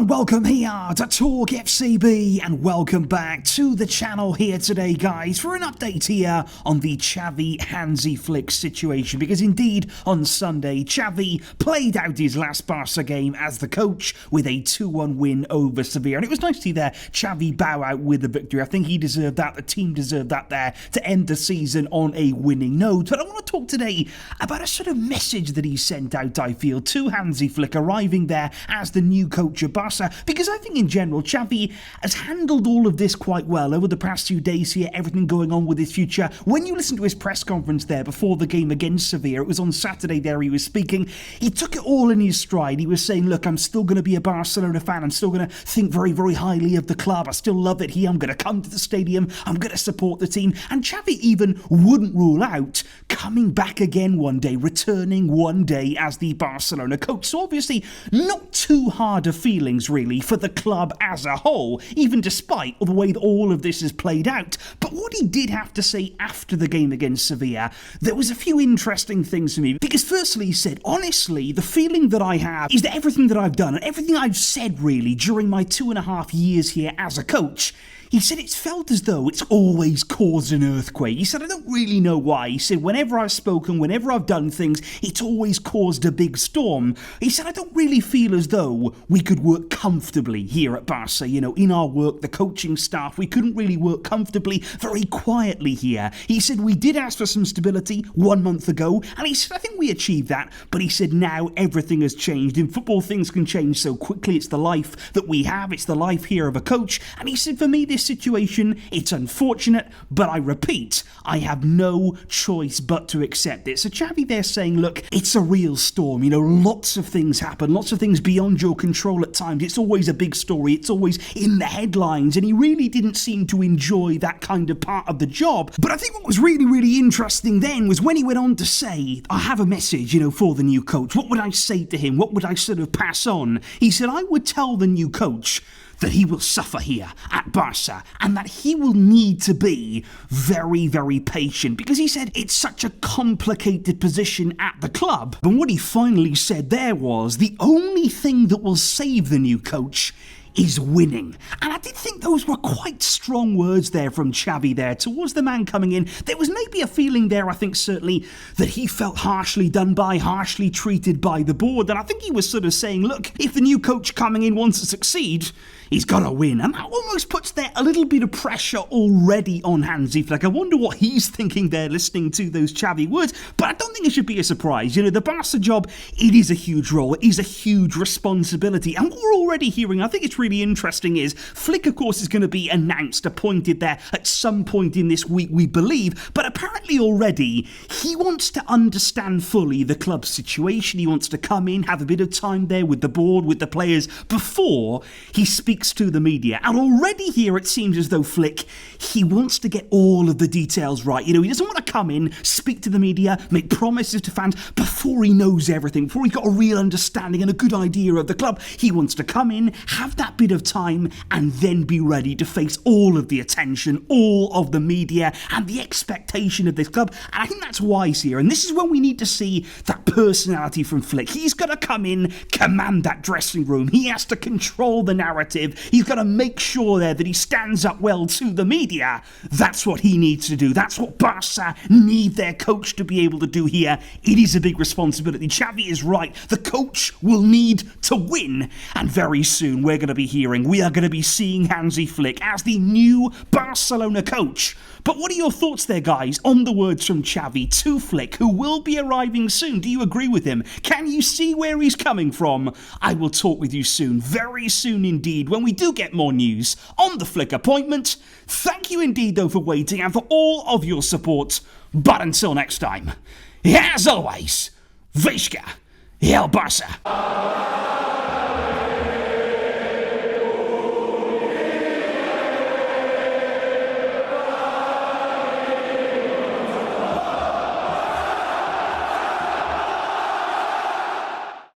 everyone, welcome here to TalkFCB and welcome back to the channel here today, guys, for an update here on the Xavi Hansi Flick situation, because indeed on Sunday Xavi played out his last Barça game as the coach with a 2-1 win over Sevilla, and it was nice to see there Xavi bow out with the victory. I think he deserved that, the team deserved that there to end the season on a winning note. But I want to talk today about a sort of message that he sent out, I feel, to Hansi Flick arriving there as the new coach of Barça, because I think in general Xavi has handled all of this quite well over the past few days here, everything going on with his future. When you listen to his press conference there before the game against Sevilla, it was on Saturday there he was speaking, he took it all in his stride. He was saying, look, I'm still going to be a Barcelona fan, I'm still going to think very, very highly of the club, I still love it here, I'm going to come to the stadium, I'm going to support the team. And Xavi even wouldn't rule out coming back again one day, returning one day as the Barcelona coach. So obviously not too hard of feelings really for the club as a whole, even despite the way that all of this is played out. But what he did have to say after the game against Sevilla, there was a few interesting things for me, because firstly he said, honestly, the feeling that I have is that everything that I've done and everything I've said really during my 2.5 years here as a coach, he said it's felt as though it's always caused an earthquake. He said, I don't really know why. He said, whenever I've spoken, whenever I've done things, it's always caused a big storm. He said, I don't really feel as though we could work comfortably here at Barça. You know, in our work, the coaching staff, we couldn't really work comfortably, very quietly here. He said, we did ask for some stability 1 month ago, and he said, I think we achieved that. But he said, now everything has changed. In football, things can change so quickly. It's the life that we have. It's the life here of a coach. And he said, for me, this situation, it's unfortunate, but I repeat, I have no choice but to accept it. So Xavi there saying, look, it's a real storm, you know, lots of things happen, lots of things beyond your control at times, it's always a big story, it's always in the headlines, and he really didn't seem to enjoy that kind of part of the job. But I think what was really, really interesting then was when he went on to say, I have a message, you know, for the new coach. What would I say to him? What would I sort of pass on? He said, I would tell the new coach that he will suffer here at Barça and that he will need to be very, very patient, because he said it's such a complicated position at the club. And what he finally said there was the only thing that will save the new coach is winning. And I did think those were quite strong words there from Xavi there towards the man coming in. There was maybe a feeling there, I think certainly, that he felt harshly done by, harshly treated by the board. And I think he was sort of saying, look, if the new coach coming in wants to succeed, he's got to win. And that almost puts there a little bit of pressure already on Hansi Flick. I wonder what he's thinking there listening to those Xavi words. But I don't think it should be a surprise. You know, the Barca job, it is a huge role. It is a huge responsibility. And what we're already hearing, I think it's really interesting, is Flick, of course, is going to be announced, appointed there at some point in this week, we believe. But apparently already, he wants to understand fully the club's situation. He wants to come in, have a bit of time there with the board, with the players, before he speaks to the media. And already here it seems as though Flick, he wants to get all of the details right. You know, he doesn't want to come in, speak to the media, make promises to fans before he knows everything, before he's got a real understanding and a good idea of the club. He wants to come in, have that bit of time, and then be ready to face all of the attention, all of the media, and the expectation of this club. And I think that's wise here. And this is when we need to see that personality from Flick. He's got to come in, command that dressing room. He has to control the narrative. He's got to make sure there that he stands up well to the media. That's what he needs to do. That's what Barca need their coach to be able to do here. It is a big responsibility. Xavi is right. The coach will need to win. And very soon we are going to be seeing Hansi Flick as the new Barcelona coach. But what are your thoughts there, guys, on the words from Xavi to Flick, who will be arriving soon? Do you agree with him? Can you see where he's coming from? I will talk with you soon, very soon indeed, when we do get more news on the Flick appointment. Thank you indeed, though, for waiting and for all of your support. But until next time, as always, Visca, El Barça.